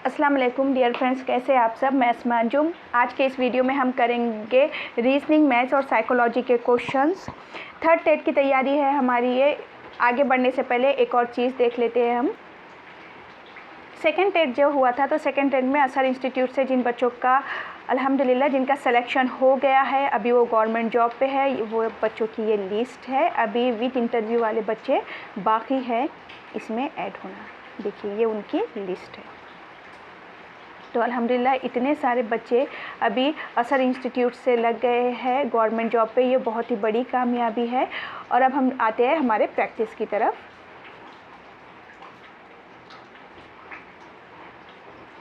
अस्सलाम वालेकुम dear friends, कैसे आप सब। मैं अस्मा अंजुम। आज के इस वीडियो में हम करेंगे रीजनिंग, मैथ्स और साइकोलॉजी के क्वेश्चंस। थर्ड टेट की तैयारी है हमारी ये। आगे बढ़ने से पहले एक और चीज़ देख लेते हैं हम। सेकेंड टेट जो हुआ था, तो सेकेंड टेट में असर इंस्टीट्यूट से जिन बच्चों का अल्हम्दुलिल्लाह जिनका सिलेक्शन हो गया है, अभी वो गवर्नमेंट जॉब पे है, वो बच्चों की ये लिस्ट है। अभी विद इंटरव्यू वाले बच्चे बाकी है इसमें ऐड होना। देखिए ये उनकी लिस्ट है। तो अल्हम्दुलिल्लाह इतने सारे बच्चे अभी असर इंस्टीट्यूट से लग गए हैं गवर्नमेंट जॉब पे। ये बहुत ही बड़ी कामयाबी है। और अब हम आते हैं हमारे प्रैक्टिस की तरफ।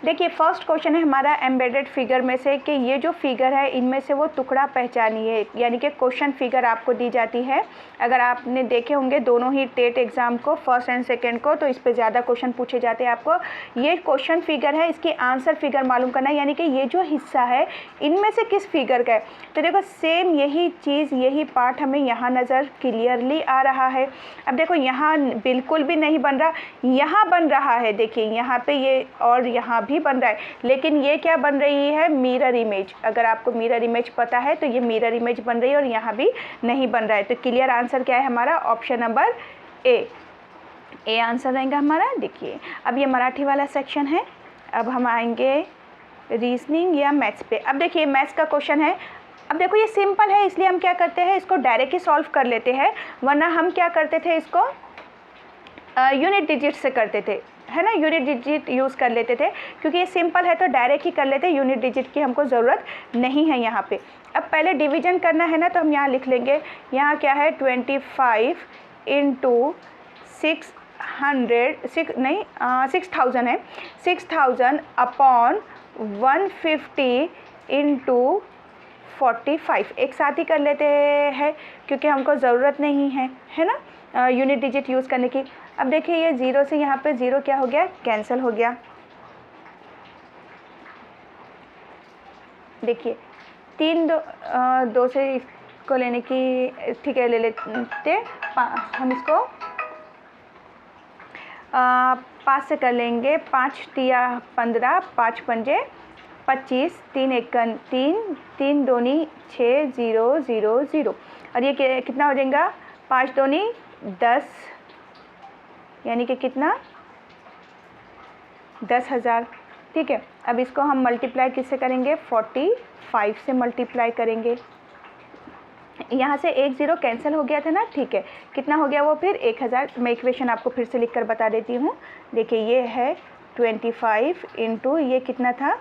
देखिए फर्स्ट क्वेश्चन है हमारा एम्बेडेड फिगर में से कि ये जो फिगर है इनमें से वो टुकड़ा पहचानिए। यानी कि क्वेश्चन फिगर आपको दी जाती है। अगर आपने देखे होंगे दोनों ही टेट एग्ज़ाम को, फर्स्ट एंड सेकंड को, तो इस पे ज़्यादा क्वेश्चन पूछे जाते हैं आपको। ये क्वेश्चन फिगर है, इसकी आंसर फिगर मालूम करना है। यानी कि ये जो हिस्सा है इनमें से किस फिगर का है। तो देखो सेम यही चीज़, यही पार्ट हमें यहाँ नज़र क्लियरली आ रहा है। अब देखो यहाँ बिल्कुल भी नहीं बन रहा, यहाँ बन रहा है। देखिए यहाँ पे ये और यहाँ भी बन रहा है, लेकिन ये क्या बन रही है, मिरर इमेज। अगर आपको मिरर इमेज पता है तो ये मिरर इमेज बन रही है और यहाँ भी नहीं बन रहा है। तो क्लियर आंसर क्या है हमारा, ऑप्शन नंबर ए आंसर रहेगा हमारा। देखिए अब ये मराठी वाला सेक्शन है। अब हम आएंगे रीजनिंग या मैथ्स पे। अब देखिए मैथ्स का क्वेश्चन है। अब देखो ये सिंपल है, इसलिए हम क्या करते हैं, इसको डायरेक्ट ही सॉल्व कर लेते हैं। वरना हम क्या करते थे, इसको यूनिट डिजिट से करते थे, है ना। यूनिट डिजिट यूज़ कर लेते थे, क्योंकि ये सिंपल है तो डायरेक्ट ही कर लेते। यूनिट डिजिट की हमको ज़रूरत नहीं है यहाँ पे। अब पहले डिवीजन करना है ना, तो हम यहाँ लिख लेंगे। यहाँ क्या है 25 इंटू 6000 है। 6000 अपॉन 150 इंटू 45 एक साथ ही कर लेते हैं, क्योंकि हमको ज़रूरत नहीं है ना यूनिट डिजिट यूज़ करने की। अब देखिए ये ज़ीरो से यहाँ पे ज़ीरो क्या हो गया, कैंसिल हो गया। देखिए दो से इसको लेने की, ठीक है ले लेते। हम इसको 5 से कर लेंगे। 5 तिया 15, 5 पंजे 25, 3 एकन 3, 3 दूनी 6, 0 0 0। और ये कितना हो जाएगा, 5 दूनी 10, यानी कि कितना 10,000। ठीक है। अब इसको हम मल्टीप्लाई किससे करेंगे, 45 से मल्टीप्लाई करेंगे। यहाँ से 1 0 कैंसिल हो गया था ना, ठीक है। कितना हो गया वो फिर 1000। मैं इक्वेशन आपको फिर से लिख कर बता देती हूँ। देखिए ये है 25 इंटू ये कितना था,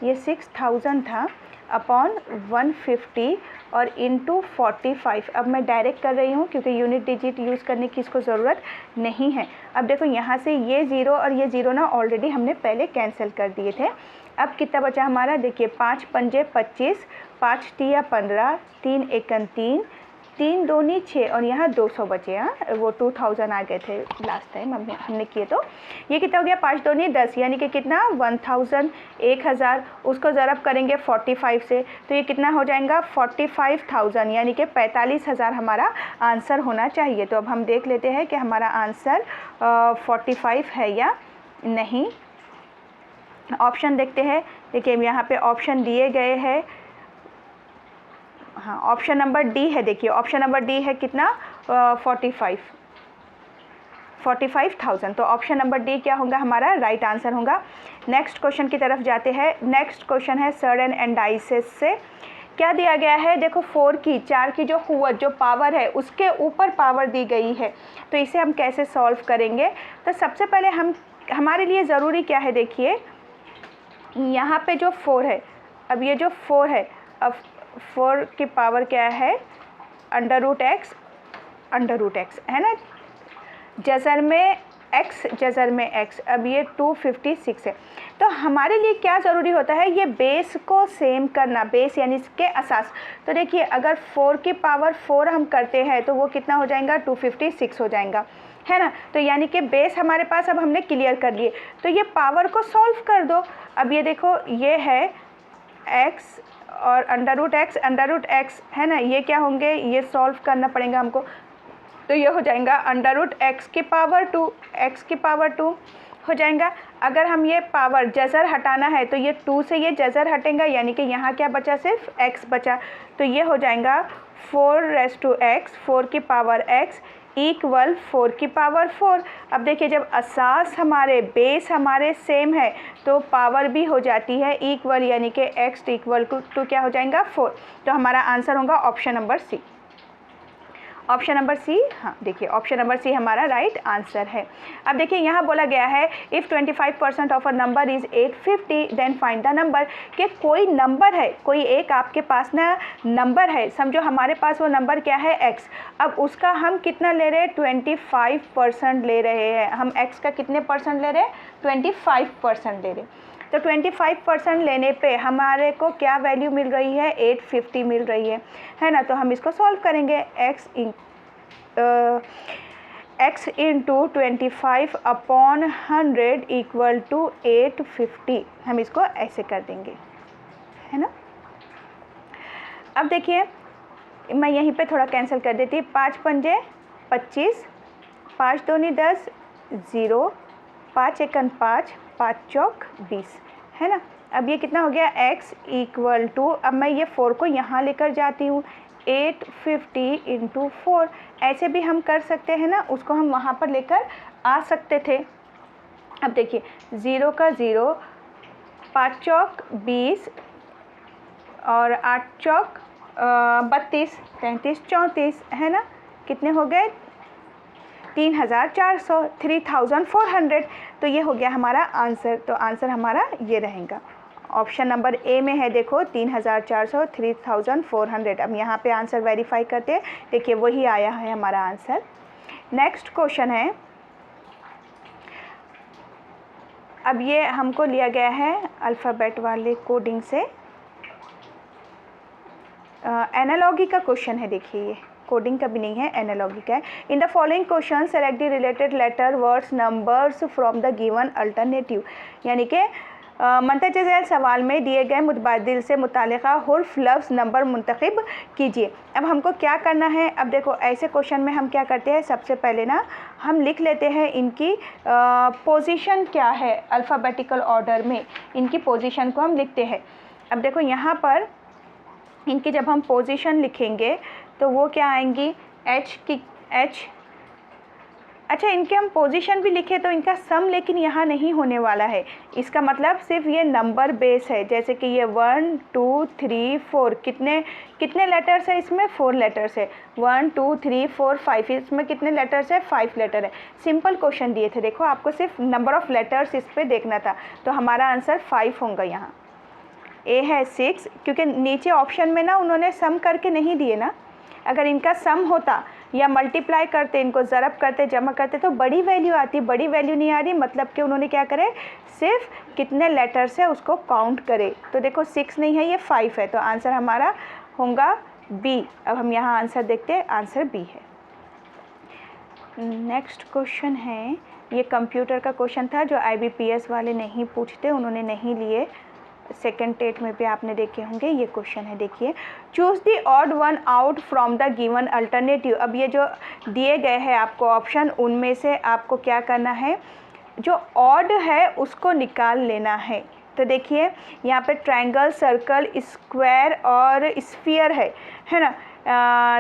ये 6000 था, अपॉन 150 और इंटू 45। अब मैं डायरेक्ट कर रही हूँ क्योंकि यूनिट डिजिट यूज़ करने की इसको ज़रूरत नहीं है। अब देखो यहाँ से ये ज़ीरो और ये ज़ीरो ना ऑलरेडी हमने पहले कैंसिल कर दिए थे। अब कितना बचा हमारा, देखिए 5 पंजे 25, 5 तिया 15, 3 एकन 3, 3 दूनी 6 और यहाँ 200 बचे। हाँ वो 2000 आ गए थे लास्ट टाइम हमने किए। तो ये कितना हो गया, 5 दूनी 10, यानी कि कितना 1000, 1000। उसको ज़रब करेंगे 45 से, तो ये कितना हो जाएगा 45,000, यानी कि 45,000 हमारा आंसर होना चाहिए। तो अब हम देख लेते हैं कि हमारा आंसर 45 है या नहीं। ऑप्शन देखते हैं। देखिए यहाँ पे ऑप्शन दिए गए हैं। हाँ ऑप्शन नंबर डी है। देखिए ऑप्शन नंबर डी है कितना, 45,000। तो ऑप्शन नंबर डी क्या होगा हमारा, राइट आंसर होगा। नेक्स्ट क्वेश्चन की तरफ जाते हैं। नेक्स्ट क्वेश्चन है सडन एंडाइसिस से। क्या दिया गया है, देखो 4 की जो कुव्वत, जो पावर है, उसके ऊपर पावर दी गई है। तो इसे हम कैसे सॉल्व करेंगे। तो सबसे पहले हमारे लिए ज़रूरी क्या है, देखिए यहाँ पे जो 4 है, अब ये जो 4 है, अब 4 की पावर क्या है, √x है ना, जज़र में x, जज़र में x। अब ये 256 है। तो हमारे लिए क्या ज़रूरी होता है, ये बेस को सेम करना, बेस यानी इसके असास। तो देखिए अगर 4 की पावर 4 हम करते हैं तो वो कितना हो जाएगा, 256 हो जाएगा, है ना। तो यानी कि बेस हमारे पास अब हमने क्लियर कर लिए। तो ये पावर को सॉल्व कर दो। अब ये देखो ये है x और √x है ना, ये क्या होंगे, ये सॉल्व करना पड़ेगा हमको। तो ये हो जाएगा √x की पावर 2, x की पावर 2 हो जाएगा। अगर हम ये पावर जज़र हटाना है तो ये 2 से ये जज़र हटेगा, यानी कि यहाँ क्या बचा, सिर्फ x बचा। तो ये हो जाएगा 4⁻x, 4 की पावर x इक्वल 4 की पावर 4। अब देखिए जब असास हमारे बेस हमारे सेम है तो पावर भी हो जाती है इक्वल, यानी कि x इक्वल टू क्या हो जाएगा 4। तो हमारा आंसर होगा option number C. Option number C, हाँ देखिए ऑप्शन नंबर सी हमारा राइट आंसर है। अब देखिए यहाँ बोला गया है if 25% of a number is 850 then find the number, कि कोई नंबर है, कोई एक आपके पास ना नंबर है, समझो हमारे पास वो नंबर क्या है x। अब उसका हम कितना ले रहे हैं, 25% ले रहे हैं। हम x का कितने परसेंट ले रहे हैं, 25% ले रहे हैं। तो 25% लेने पे हमारे को क्या वैल्यू मिल रही है, 850 मिल रही है ना। तो हम इसको सॉल्व करेंगे, x इंटू 25/100 इक्वल टू 850। हम इसको ऐसे कर देंगे, है ना। अब देखिए मैं यहीं पे थोड़ा कैंसिल कर देती, 5 पंजे 25, 5 दूनी 10, 0, 5 एकन 5, 5 चौक 20, है ना। अब ये कितना हो गया, x इक्वल टू, अब मैं ये 4 को यहाँ लेकर जाती हूँ, 850 इंटू 4। ऐसे भी हम कर सकते हैं ना, उसको हम वहाँ पर लेकर आ सकते थे। अब देखिए 0 का 0, 5 चौक 20 और 8 चौक 32, 33 34, है ना। कितने हो गए, 3400, 3400। तो ये हो गया हमारा आंसर। तो आंसर हमारा ये रहेगा, ऑप्शन नंबर ए में है। देखो 3400, 3400। अब यहाँ पे आंसर वेरीफाई करते हैं, देखिए वही आया है हमारा आंसर। नेक्स्ट क्वेश्चन है, अब ये हमको लिया गया है अल्फ़ाबेट वाले कोडिंग से, एनालॉगी का क्वेश्चन है। देखिए ये कोडिंग का भी नहीं है, एनालॉगी का है। In the following question select the related letter words numbers from the given alternative, यानी कि मंतज़ झैल सवाल में दिए गए मुतबादिल से मुतालिका हुर्फ लफ्ज़ नंबर मुंतखब कीजिए। अब हमको क्या करना है, अब देखो ऐसे क्वेश्चन में हम क्या करते हैं, सबसे पहले ना हम लिख लेते हैं इनकी पोजीशन क्या है, अल्फ़ाबेटिकल ऑर्डर में इनकी पोजीशन को हम लिखते हैं। अब देखो यहाँ पर इनकी जब हम पोजीशन लिखेंगे तो वो क्या आएंगी, H। अच्छा इनके हम पोजीशन भी लिखे तो इनका सम लेकिन यहाँ नहीं होने वाला है, इसका मतलब सिर्फ ये नंबर बेस है। जैसे कि ये 1 2 3 4, कितने लेटर्स है इसमें, 4 लेटर्स है। 1 2 3 4 5, इसमें कितने लेटर्स है, 5 लेटर है। सिंपल क्वेश्चन दिए थे, देखो आपको सिर्फ नंबर ऑफ़ लेटर्स इस पर देखना था। तो हमारा आंसर 5 होगा यहाँ। ए है 6, क्योंकि नीचे ऑप्शन में ना उन्होंने सम करके नहीं दिए ना। अगर इनका सम होता या मल्टीप्लाई करते, इनको ज़रब करते, जमा करते तो बड़ी वैल्यू आती, बड़ी वैल्यू नहीं आ रही, मतलब कि उन्होंने क्या करे, सिर्फ कितने लेटर्स है उसको काउंट करे। तो देखो 6 नहीं है, ये 5 है। तो आंसर हमारा होगा बी। अब हम यहाँ आंसर देखते हैं, आंसर बी है। नेक्स्ट क्वेश्चन है, ये कंप्यूटर का क्वेश्चन था जो IBPS वाले नहीं पूछते, उन्होंने नहीं लिए। सेकेंड टेट में भी आपने देखे होंगे। ये क्वेश्चन है, देखिए choose the odd one out from the given alternative. अब ये जो दिए गए हैं आपको ऑप्शन, उनमें से आपको क्या करना है, जो ऑड है उसको निकाल लेना है। तो देखिए यहाँ पे ट्रायंगल, सर्कल, स्क्वायर और स्फीयर है ना।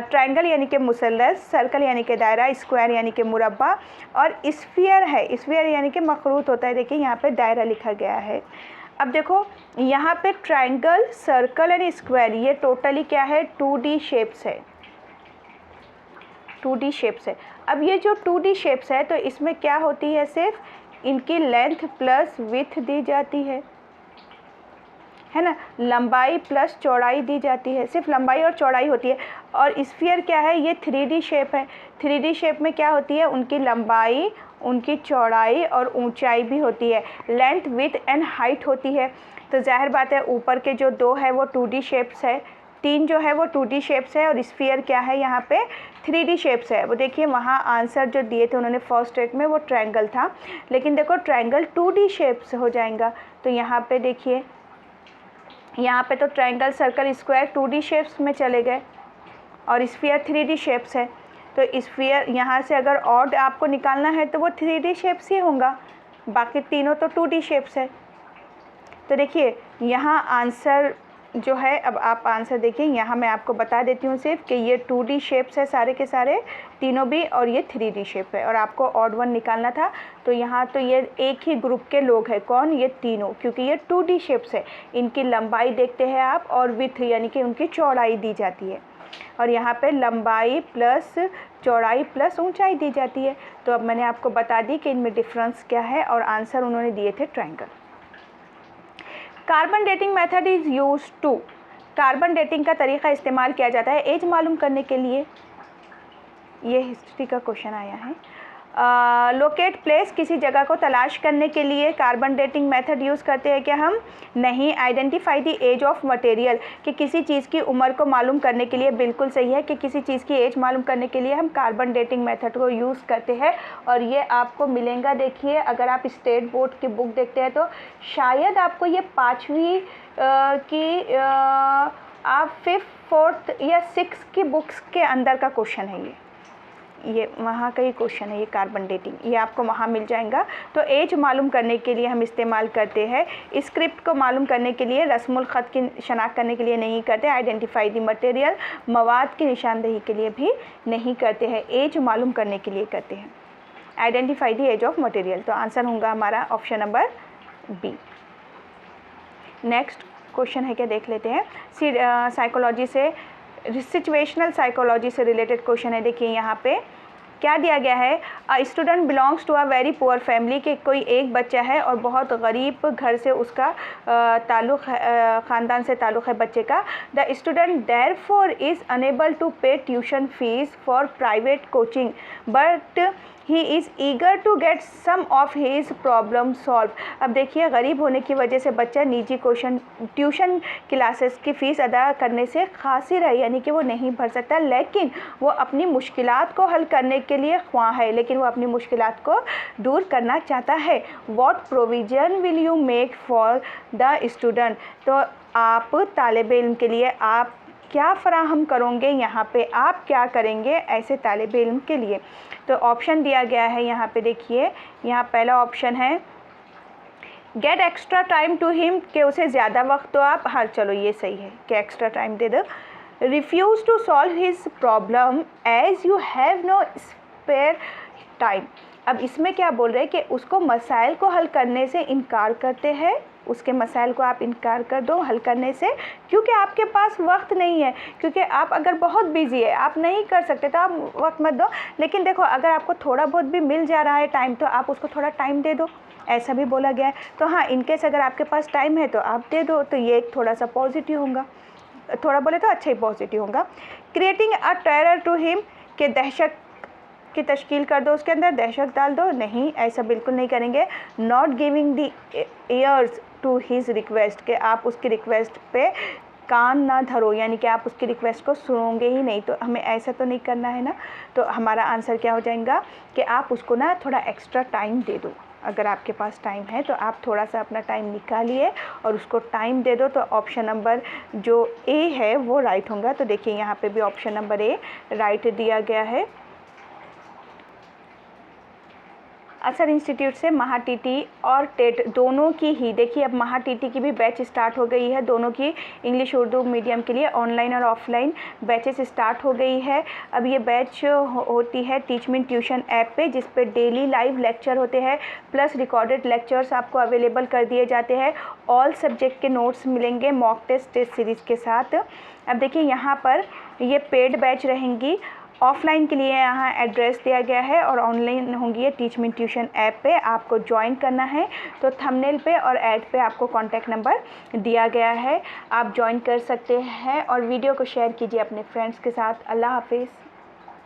ट्रायंगल यानी कि मुसल्लस, सर्कल यानी कि दायरा, स्क्वायर यानी कि मुरब्बा और स्फीयर है, स्फीयर यानी कि मखरूत होता है। देखिए यहाँ पे दायरा लिखा गया है। अब देखो यहाँ पे ट्रायंगल, सर्कल एंड स्क्वायर ये टोटली क्या है, 2D शेप्स है, 2D शेप्स है। अब ये जो 2D शेप्स है तो इसमें क्या होती है, सिर्फ इनकी लेंथ प्लस विड्थ दी जाती है ना, लंबाई प्लस चौड़ाई दी जाती है, सिर्फ लंबाई और चौड़ाई होती है। और स्फीयर क्या है, ये 3D शेप है। 3D शेप में क्या होती है, उनकी लंबाई, उनकी चौड़ाई और ऊंचाई भी होती है, लेंथ विड्थ एंड हाइट होती है। तो जाहिर बात है ऊपर के जो 2 है वो 2D शेप्स है, 3 जो है वो 2D शेप्स है और स्फीयर क्या है यहाँ पे 3D शेप्स है। वो देखिए वहाँ आंसर जो दिए थे उन्होंने फर्स्ट स्टेट में वो ट्रायंगल था, लेकिन देखो ट्रायंगल 2D शेप्स हो जाएगा। तो यहाँ पे देखिए, यहाँ पे तो triangle, circle, square 2D shapes में चले गए और स्फीयर 3D शेप्स है। तो स्फीयर यहाँ से अगर ऑड आपको निकालना है तो वो 3D शेप्स ही होगा, बाकी तीनों तो 2D शेप्स है। तो देखिए यहाँ आंसर जो है, अब आप आंसर देखिए, यहाँ मैं आपको बता देती हूँ सिर्फ कि ये 2D शेप्स है सारे के सारे तीनों भी, और ये 3D शेप है, और आपको ऑड वन निकालना था। तो यहाँ तो ये एक ही ग्रुप के लोग हैं, कौन? ये तीनों, क्योंकि ये 2D शेप्स है। इनकी लंबाई देखते हैं आप, और विड्थ यानी कि उनकी चौड़ाई दी जाती है, और यहाँ पे लंबाई प्लस चौड़ाई प्लस ऊंचाई दी जाती है। तो अब मैंने आपको बता दी कि इनमें डिफरेंस क्या है, और आंसर उन्होंने दिए थे triangle. Carbon dating method is use to, carbon dating का तरीका इस्तेमाल किया जाता है एज मालूम करने के लिए। ये हिस्ट्री का क्वेश्चन आया है। लोकेट प्लेस, किसी जगह को तलाश करने के लिए कार्बन डेटिंग मेथड यूज़ करते हैं क्या हम? नहीं। Identify the age of material, कि किसी चीज़ की उम्र को मालूम करने के लिए, बिल्कुल सही है कि किसी चीज़ की एज मालूम करने के लिए हम कार्बन डेटिंग मेथड को यूज़ करते हैं, और ये आपको मिलेगा। देखिए अगर आप स्टेट बोर्ड की बुक देखते हैं तो शायद आपको ये 5वीं की आप 5th 4th या 6th की बुक्स के अंदर का क्वेश्चन है ये वहाँ का ही क्वेश्चन है ये कार्बन डेटिंग, ये आपको वहाँ मिल जाएगा। तो एज मालूम करने के लिए हम इस्तेमाल करते हैं, स्क्रिप्ट को मालूम करने के लिए, रस्मुल ख़त की शनाख्त करने के लिए नहीं करते, आइडेंटिफाई द मटेरियल, मवाद की निशानदेही के लिए भी नहीं करते हैं, एज मालूम करने के लिए करते हैं, identify the age of material. तो आंसर होगा हमारा option number B. Next question है क्या, देख लेते हैं। साइकोलॉजी से, सिचुएशनल साइकोलॉजी से रिलेटेड क्वेश्चन है। देखिए यहाँ पे क्या दिया गया है, a student belongs to a very poor family, के कोई एक बच्चा है और बहुत गरीब घर से उसका ताल्लुक़ ख़ानदान से ताल्लुक़ है बच्चे का। The student therefore is unable to pay tuition fees for private coaching but he is eager to get some of his problem solve. अब देखिए गरीब होने की वजह से बच्चा निजी ट्यूशन क्लासेस की फ़ीस अदा करने से कासिर है, यानी कि वो नहीं भर सकता, लेकिन वो अपनी मुश्किलात को हल करने के लिए ख्वाह है, लेकिन वो अपनी मुश्किलात को दूर करना चाहता है। What provision will you make for the student, तो आप तालिब इल्म के लिए आप क्या फ़राहम करोगे, यहाँ पे आप क्या करेंगे ऐसे तालिब इल्म के लिए। तो ऑप्शन दिया गया है यहाँ पे, देखिए यहाँ पहला ऑप्शन है get extra time to him, कि उसे ज़्यादा वक्त तो आप, हाँ चलो ये सही है कि एक्स्ट्रा टाइम दे दो। Refuse to solve his problem as you have no spare time. अब इसमें क्या बोल रहे हैं कि उसको मसाइल को हल करने से इनकार करते हैं, उसके मसाइल को आप इनकार कर दो हल करने से, क्योंकि आपके पास वक्त नहीं है, क्योंकि आप अगर बहुत बिजी है आप नहीं कर सकते तो आप वक्त मत दो। लेकिन देखो अगर आपको थोड़ा बहुत भी मिल जा रहा है टाइम तो आप उसको थोड़ा टाइम दे दो, ऐसा भी बोला गया है। तो हाँ, इनकेस अगर आपके पास टाइम है तो आप दे दो, तो ये एक थोड़ा सा पॉजिटिव होगा, थोड़ा बोले तो अच्छा ही पॉजिटिव होगा। Creating a terror to him, के दहशत की तश्कील कर दो, उसके अंदर दहशत डाल दो, नहीं ऐसा बिल्कुल नहीं करेंगे। Not giving the ears to his request, के आप उसकी रिक्वेस्ट पे कान ना धरो, यानी कि आप उसकी रिक्वेस्ट को सुनोगे ही नहीं, तो हमें ऐसा तो नहीं करना है ना। तो हमारा आंसर क्या हो जाएगा कि आप उसको ना थोड़ा एक्स्ट्रा टाइम दे दो, अगर आपके पास टाइम है तो आप थोड़ा सा अपना टाइम निकालिए और उसको टाइम दे दो। तो ऑप्शन नंबर जो ए है वो राइट होगा। तो देखिए यहाँ पे भी ऑप्शन नंबर ए राइट दिया गया है। असर इंस्टीट्यूट से महा टीटी और टेट दोनों की ही, देखिए अब महा टीटी की भी बैच स्टार्ट हो गई है, दोनों की इंग्लिश उर्दू मीडियम के लिए ऑनलाइन और ऑफलाइन बैचेस स्टार्ट हो गई है। अब ये बैच होती है टीच मी ट्यूशन ऐप पे, जिस पे डेली लाइव लेक्चर होते हैं प्लस रिकॉर्डेड लेक्चर्स आपको अवेलेबल कर दिए जाते हैं। ऑल सब्जेक्ट के नोट्स मिलेंगे मॉक टेस्ट सीरीज़ के साथ। अब देखिए यहाँ पर ये पेड बैच रहेंगी। ऑफलाइन के लिए यहाँ एड्रेस दिया गया है और ऑनलाइन होंगी ये टीच मी ट्यूशन ऐप पे आपको ज्वाइन करना है। तो थंबनेल पे और ऐड पे आपको कॉन्टैक्ट नंबर दिया गया है, आप ज्वाइन कर सकते हैं और वीडियो को शेयर कीजिए अपने फ्रेंड्स के साथ। अल्लाह हाफिज़।